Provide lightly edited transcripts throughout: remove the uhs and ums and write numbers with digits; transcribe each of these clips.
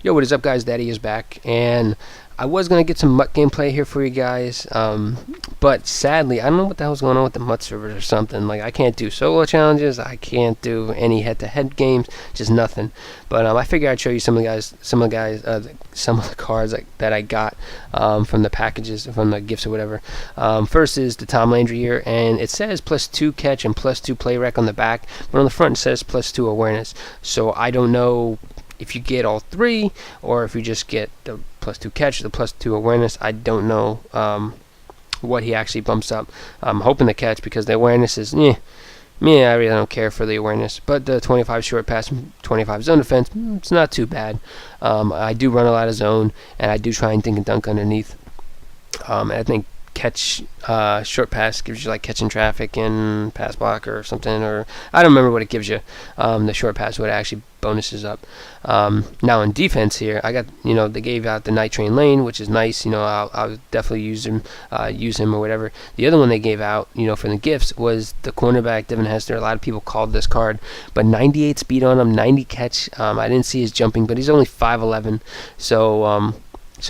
Yo, what is up, guys? Daddy is back, and I was gonna get some MUT gameplay here for you guys, but sadly, I don't know what the hell's going on with the MUT servers or something. Like, I can't do solo challenges, I can't do any head-to-head games, just nothing. But I figured I'd show you some of the cards that I got from the packages, from the gifts or whatever. First is the Tom Landry here, and it says +2 catch and +2 play rec on the back, but on the front it says +2 awareness. So I don't know if you get all three, or if you just get the +2 catch, the +2 awareness. I don't know what he actually bumps up. I'm hoping the catch, because the awareness is, I really don't care for the awareness. But the 25 short pass, 25 zone defense, it's not too bad. I do run a lot of zone, and I do try and dink and dunk underneath. I think catch, short pass gives you like catching traffic and pass block or something, or I don't remember what it gives you. The short pass would actually bonuses up. Now in defense here, I got, they gave out the Night Train Lane, which is nice. I'll definitely use him or whatever. The other one they gave out, for the gifts, was the cornerback Devin Hester. A lot of people called this card, but 98 speed on him, 90 catch. I didn't see his jumping, but he's only 5'11", so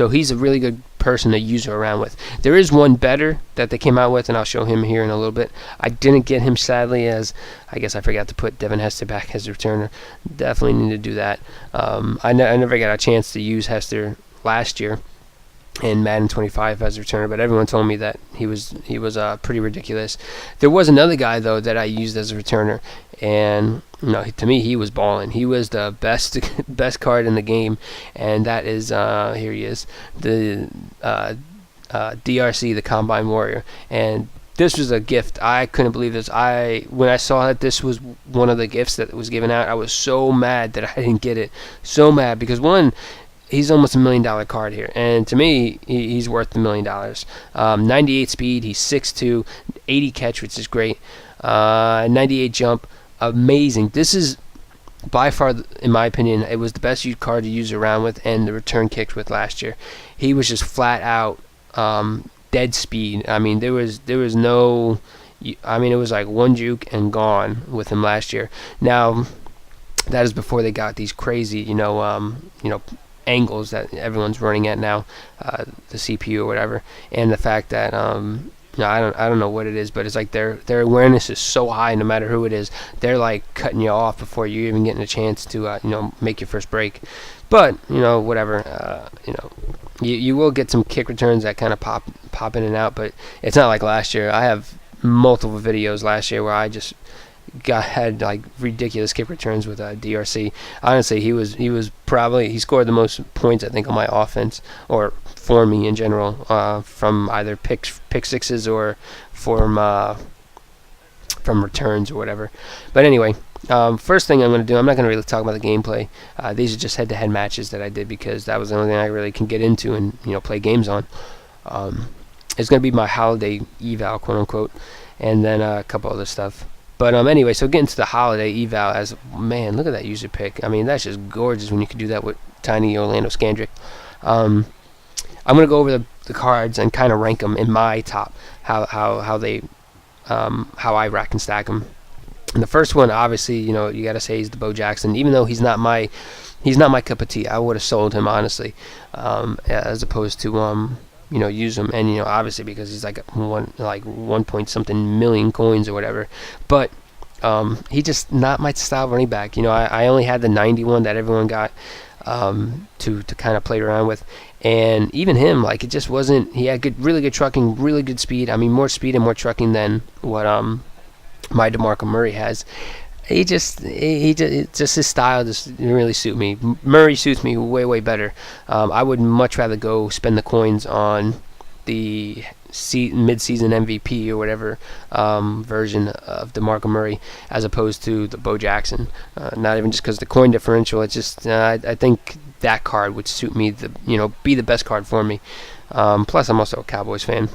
he's a really good person to use around with. There is one better that they came out with, and I'll show him here in a little bit. I didn't get him, sadly, as I guess I forgot to put Devin Hester back as a returner. Definitely need to do that. I never got a chance to use Hester last year in Madden 25 as a returner, but everyone told me that he was pretty ridiculous. There was another guy though that I used as a returner, and to me he was balling. He was the best card in the game, and that is here he is, the DRC, the Combine Warrior. And this was a gift. I couldn't believe this. When I saw that this was one of the gifts that was given out, I was so mad that I didn't get it. So mad, because one, he's almost $1 million card here, and to me, he's worth $1 million. 98 speed, he's 6'2", 80 catch, which is great. 98 jump, amazing. This is by far, in my opinion, it was the best card to use around with, and the return kicks with last year. He was just flat out dead speed. I mean, there was no. I mean, it was like one juke and gone with him last year. Now, that is before they got these crazy, angles that everyone's running at now, the CPU or whatever, and the fact that I don't know what it is, but it's like their awareness is so high. No matter who it is, they're like cutting you off before you even getting a chance to make your first break. But whatever, you will get some kick returns that kind of pop in and out, but it's not like last year. I have multiple videos last year where I just had like ridiculous kick returns with DRC. Honestly, he scored the most points, I think, on my offense, or for me in general, from either pick sixes or from returns or whatever. But anyway, first thing I'm going to do, I'm not going to really talk about the gameplay. These are just head-to-head matches that I did, because that was the only thing I really can get into and play games on. It's going to be my holiday eval, quote unquote, and then a couple other stuff. But anyway, so getting to the holiday eval, man, look at that user pick. I mean, that's just gorgeous when you can do that with tiny Orlando Scandrick. I'm gonna go over the cards and kind of rank them in my top, how I rack and stack them. And the first one, obviously, you gotta say, is the Bo Jackson. Even though he's not my cup of tea, I would have sold him, honestly, as opposed to use him, and obviously because he's like 1 point something million coins or whatever. But he just not my style of running back. I only had the 91 that everyone got to kind of play around with, and even him, like, it just wasn't. He had really good trucking, really good speed. I mean, more speed and more trucking than what my DeMarco Murray has. He just his style just didn't really suit me. Murray suits me way better. I would much rather go spend the coins on the mid-season MVP or whatever version of DeMarco Murray, as opposed to the Bo Jackson. Not even just because the coin differential. It's just I think that card would suit me. Be the best card for me. Plus, I'm also a Cowboys fan.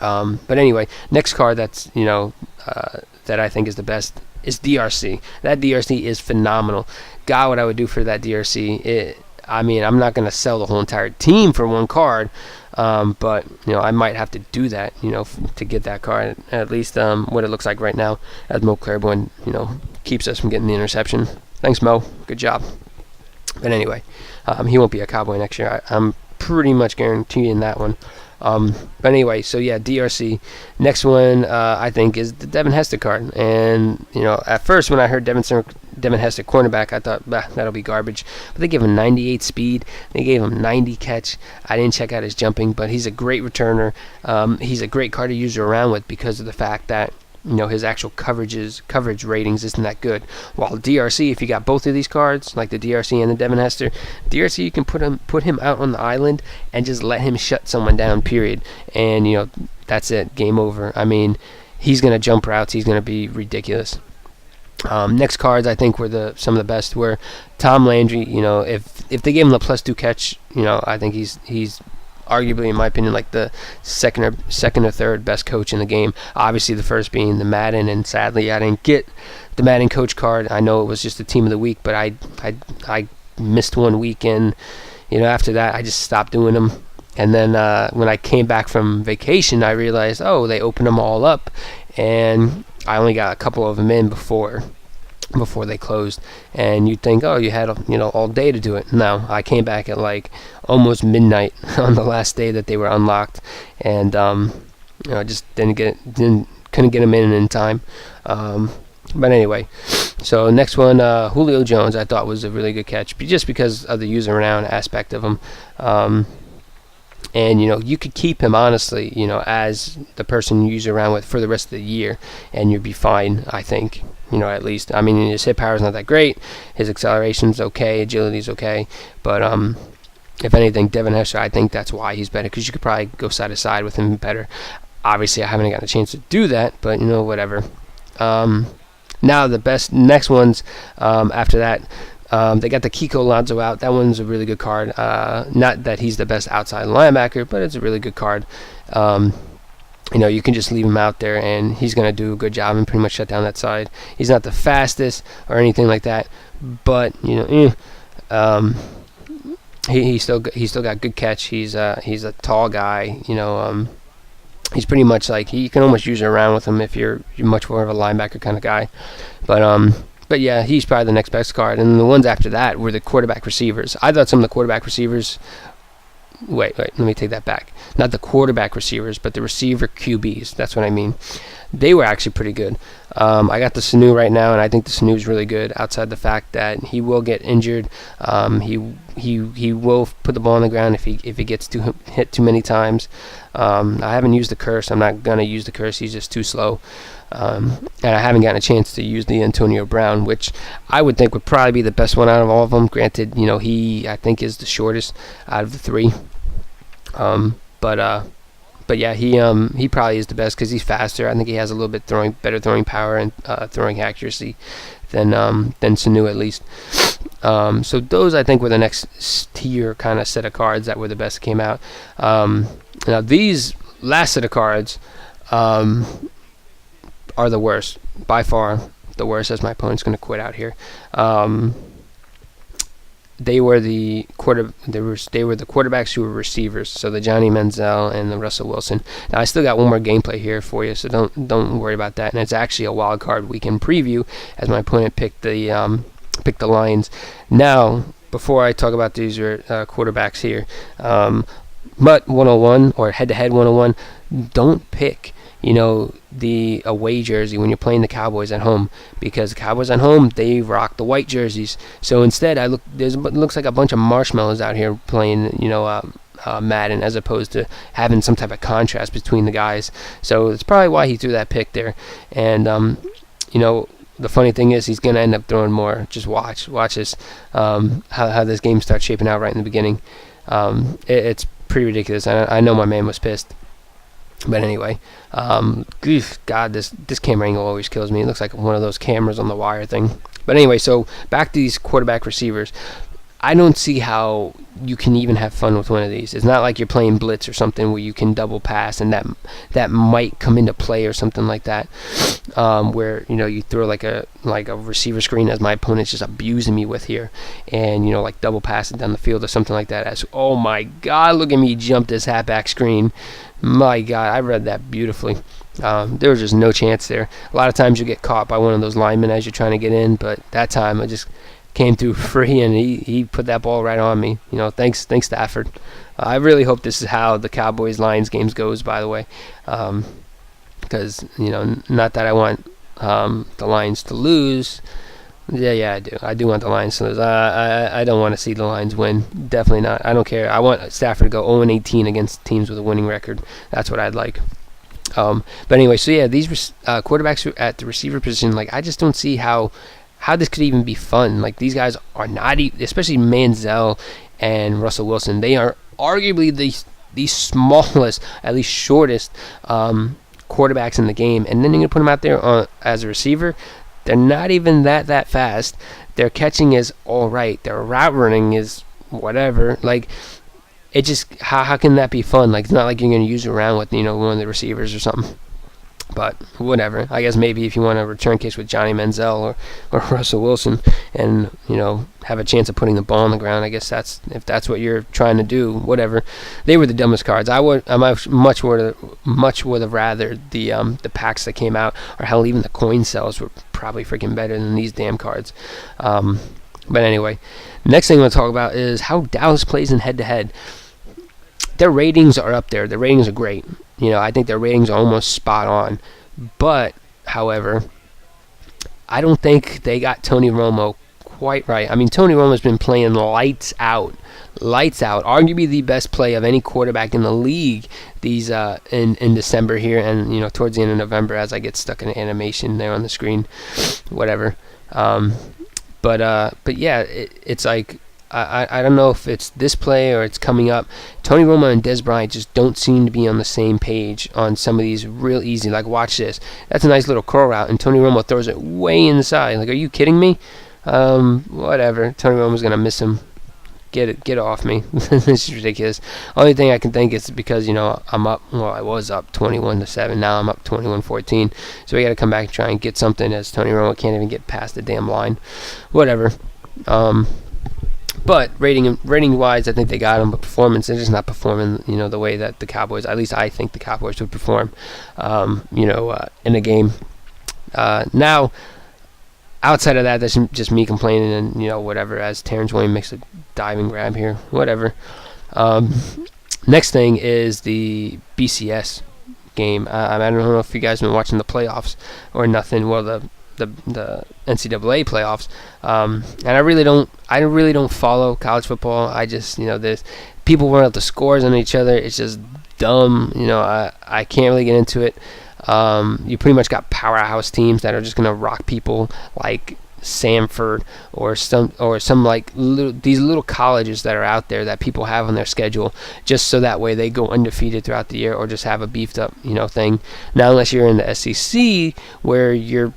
But anyway, next card that's that I think is the best is DRC. That DRC is phenomenal. God, what I would do for that DRC. I mean, I'm not going to sell the whole entire team for one card, but I might have to do that, to get that card. At least what it looks like right now, as Mo Claiborne, keeps us from getting the interception. Thanks, Mo. Good job. But anyway, he won't be a Cowboy next year. I'm pretty much guaranteeing that one. But anyway, so yeah, DRC. Next one, I think, is the Devin Hester card. And, you know, at first when I heard Devin Hester cornerback, I thought, bah, that'll be garbage. But they gave him 98 speed. They gave him 90 catch. I didn't check out his jumping, but he's a great returner. He's a great card to use around with because of the fact that, you know, his actual coverage ratings isn't that good. While DRC, if you got both of these cards, like the DRC and the Devin Hester, DRC, you can put him out on the island and just let him shut someone down, period. And, you know, that's it, game over. I mean, he's going to jump routes. He's going to be ridiculous. Next cards, I think, were some of the best were Tom Landry. You know, if they gave him the +2 catch, you know, I think he's arguably, in my opinion, like the second or third best coach in the game. Obviously, the first being the Madden, and sadly, I didn't get the Madden coach card. I know it was just the team of the week, but I missed one weekend. You know, after that, I just stopped doing them. And then when I came back from vacation, I realized, oh, they opened them all up, and I only got a couple of them in before they closed. And you'd think, oh, you had, you know, all day to do it. No, I came back at like almost midnight on the last day that they were unlocked, and you know, just couldn't get them in time. But anyway, so next one, Julio Jones, I thought was a really good catch, just because of the user around aspect of him. And, you know, you could keep him, honestly, you know, as the person you use around with for the rest of the year, and you'd be fine, I think. You know, at least. I mean, his hit power is not that great. His acceleration's okay. Agility's okay. But if anything, Devin Hester, I think that's why he's better, because you could probably go side to side with him better. Obviously, I haven't gotten a chance to do that, but, you know, whatever. Now, the next ones after that, they got the Kiko Alonso out. That one's a really good card. Not that he's the best outside linebacker, but it's a really good card. You know, you can just leave him out there, and he's going to do a good job and pretty much shut down that side. He's not the fastest or anything like that, but, you know, he still got good catch. He's a tall guy. You know, he's pretty much like, you can almost use it around with him if you're much more of a linebacker kind of guy. But yeah, he's probably the next best card. And the ones after that were the quarterback receivers. I thought some of the quarterback receivers. Wait, let me take that back. Not the quarterback receivers, but the receiver QBs. That's what I mean. They were actually pretty good. I got the Sanu right now, and I think the Sanu is really good, outside the fact that he will get injured. He will put the ball on the ground if he gets hit too many times. I haven't used the curse. I'm not going to use the curse. He's just too slow. And I haven't gotten a chance to use the Antonio Brown, which I would think would probably be the best one out of all of them. Granted, you know, he, I think, is the shortest out of the three. But yeah, he probably is the best because he's faster. I think he has a little bit better throwing power and throwing accuracy than Sanu, at least. So those, I think, were the next tier kind of set of cards that were the best that came out. Now these last set of cards are the worst, by far the worst, as my opponent's going to quit out here. They were the quarterbacks who were receivers, so the Johnny Manziel and the Russell Wilson. Now I still got one more gameplay here for you, so don't worry about that. And it's actually a wild card weekend preview, as my opponent picked the Lions. Now, before I talk about these quarterbacks here, MUT 101 or head-to-head 101, don't pick, you know, the away jersey when you're playing the Cowboys at home, because the Cowboys at home, they rock the white jerseys. So instead, it looks like a bunch of marshmallows out here playing, you know, Madden, as opposed to having some type of contrast between the guys. So it's probably why he threw that pick there. And you know, the funny thing is, he's gonna end up throwing more. Just watch this, how this game starts shaping out right in the beginning. It's pretty ridiculous. I know my man was pissed. But anyway, God, this camera angle always kills me. It looks like one of those cameras on the wire thing. But anyway, so back to these quarterback receivers. I don't see how you can even have fun with one of these. It's not like you're playing blitz or something where you can double pass, and that might come into play or something like that, where, you know, you throw like a receiver screen, as my opponent's just abusing me with here, and, you know, like double pass it down the field or something like that. As, oh my God, look at me jump this halfback screen. My God, I read that beautifully. There was just no chance there. A lot of times you get caught by one of those linemen as you're trying to get in, but that time I just came through free, and he put that ball right on me. Thanks Stafford. I really hope this is how the Cowboys-Lions games goes, by the way, because not that I want the Lions to lose. Yeah, I do. I do want the Lions to lose. I don't want to see the Lions win. Definitely not. I don't care. I want Stafford to go 0-18 against teams with a winning record. That's what I'd like. But anyway, so yeah, these quarterbacks at the receiver position, like, I just don't see how this could even be fun. Like, these guys are not, especially Manziel and Russell Wilson. They are arguably the smallest, at least shortest, quarterbacks in the game. And then you're gonna put them out there as a receiver. They're not even that fast. Their catching is all right. Their route running is whatever. Like, it just, how can that be fun? Like, it's not like you're going to use it around with, one of the receivers or something. But whatever. I guess maybe if you want a return case with Johnny Manziel or Russell Wilson and, have a chance of putting the ball on the ground, I guess if that's what you're trying to do, whatever. They were the dumbest cards. I much would have rather the packs that came out, or hell, even the coin cells were probably freaking better than these damn cards. But anyway, next thing I'm going to talk about is how Dallas plays in head-to-head. Their ratings are up there. Their ratings are great. I think their ratings are almost spot on. But, however, I don't think they got Tony Romo quite right. I mean, Tony Romo's been playing lights out. Arguably the best play of any quarterback in the league these in December here, and towards the end of November, as I get stuck in animation there on the screen, whatever. But yeah, it's like, I don't know if it's this play or it's coming up. Tony Romo and Dez Bryant just don't seem to be on the same page on some of these real easy. Like, watch this. That's a nice little curl route, and Tony Romo throws it way inside. Like, are you kidding me? Whatever. Tony Romo's going to miss him. Get off me. This is ridiculous. Only thing I can think is because, I'm up. Well, I was up 21-7. Now I'm up 21-14. So we got to come back and try and get something, as Tony Romo can't even get past the damn line. Whatever. But rating wise, I think they got him. But performance, they're just not performing, the way that the Cowboys, at least I think the Cowboys would perform, in a game. Now, outside of that, that's just me complaining and, whatever, as Terrence Williams makes a diving grab here. Whatever. Next thing is the BCS game. I don't know if you guys have been watching the playoffs or nothing. Well, the NCAA playoffs, and I really don't follow college football. I just, there's people run out the scores on each other. It's just dumb. I can't really get into it. You pretty much got powerhouse teams that are just gonna rock people, like Samford or some like these little colleges that are out there that people have on their schedule, just so that way they go undefeated throughout the year, or just have a beefed up thing. Now, unless you're in the SEC, where you're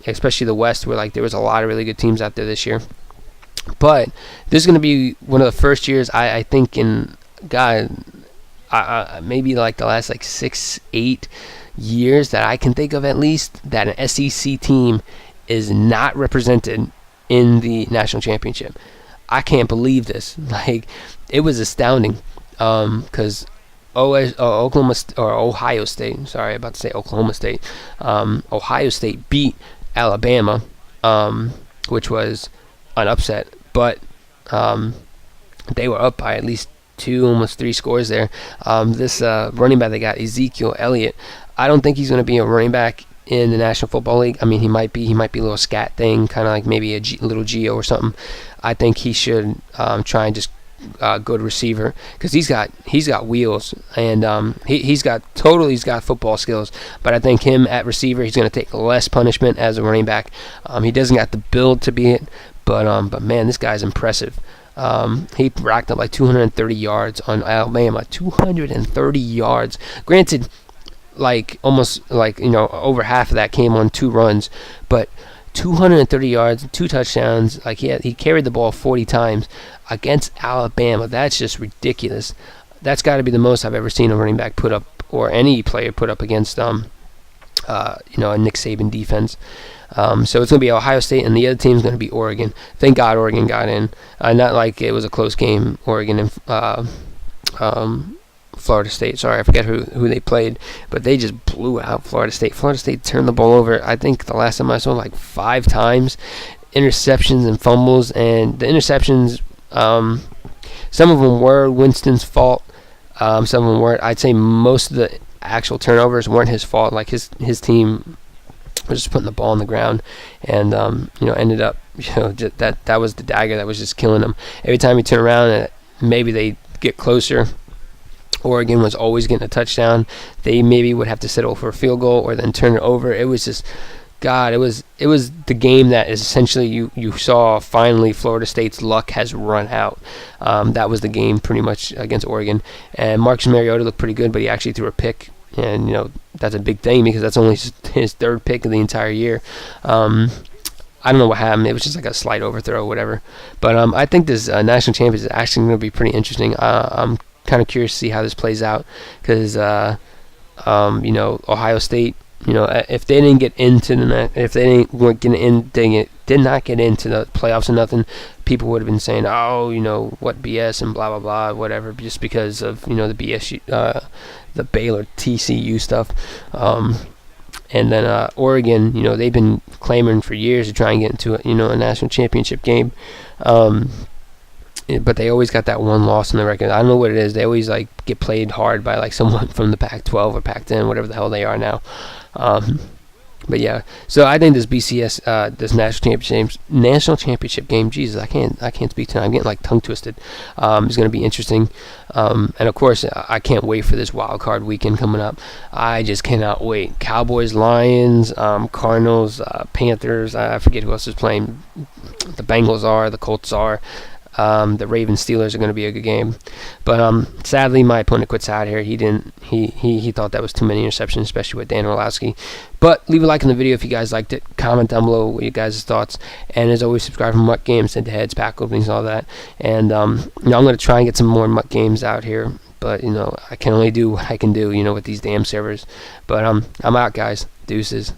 especially the West, where like there was a lot of really good teams out there this year. But this is going to be one of the first years I think in maybe like the last like 6-8 years that I can think of, at least, that an SEC team is not represented in the national championship. I can't believe this. Like, it was astounding, because Ohio State. Sorry, about to say Oklahoma State. Ohio State beat Alabama, which was an upset, but they were up by at least 2, almost 3 scores there. This running back they got, Ezekiel Elliott, I don't think he's going to be a running back in the National Football League. I mean, he might be a little scat thing, kind of like maybe a little Geo or something. I think he should try and just good receiver, because he's got wheels, and he's got football skills. But I think him at receiver, he's going to take less punishment as a running back. He doesn't got the build to be it, but man, this guy's impressive. He racked up like 230 yards on Alabama. 230 yards. Granted, like almost like over half of that came on 2 runs, but 230 yards, 2 touchdowns. Like he carried the ball 40 times against Alabama. That's just ridiculous. That's got to be the most I've ever seen a running back put up, or any player put up against a Nick Saban defense. So it's going to be Ohio State, and the other team's going to be Oregon. Thank God Oregon got in. Not like it was a close game, Oregon and Florida State. Sorry, I forget who they played, but they just blew out Florida State. Florida State turned the ball over, I think the last time I saw, like 5 times. interceptions and fumbles, and the interceptions, some of them were Winston's fault. Some of them weren't. I'd say most of the actual turnovers weren't his fault. Like his team was just putting the ball on the ground, and ended up, just that was the dagger that was just killing him. Every time he turned around and maybe they get closer, Oregon was always getting a touchdown. They maybe would have to settle for a field goal or then turn it over. It was just, God, it was the game that is essentially you saw finally Florida State's luck has run out. That was the game pretty much against Oregon. And Marcus Mariota looked pretty good, but he actually threw a pick. And, that's a big thing because that's only his third pick of the entire year. I don't know what happened. It was just like a slight overthrow or whatever. But I think this national championship is actually going to be pretty interesting. I'm kind of curious to see how this plays out because, Ohio State, if they didn't get into did not get into the playoffs or nothing, people would have been saying, oh, what BS and blah blah blah, whatever, just because of the BS, the Baylor TCU stuff. And then Oregon, they've been clamoring for years to try and get into a national championship game. But they always got that one loss in the record. I don't know what it is. They always get played hard by someone from the Pac-12 or Pac-10, whatever the hell they are now. But yeah, so I think this BCS, this national championship game. Jesus, I can't speak tonight. I'm getting tongue twisted. It's going to be interesting, and of course, I can't wait for this wild card weekend coming up. I just cannot wait. Cowboys, Lions, Cardinals, Panthers. I forget who else is playing. The Bengals are. The Colts are. The Ravens Steelers are going to be a good game, but sadly my opponent quits out here. He thought that was too many interceptions, especially with Dan Orlowski. But leave a like on the video if you guys liked it. Comment down below what you guys' thoughts, and as always, subscribe for MUT games, head-to-heads, pack openings, all that. And I'm going to try and get some more MUT games out here, but I can only do what I can do, with these damn servers. But I'm out, guys. Deuces.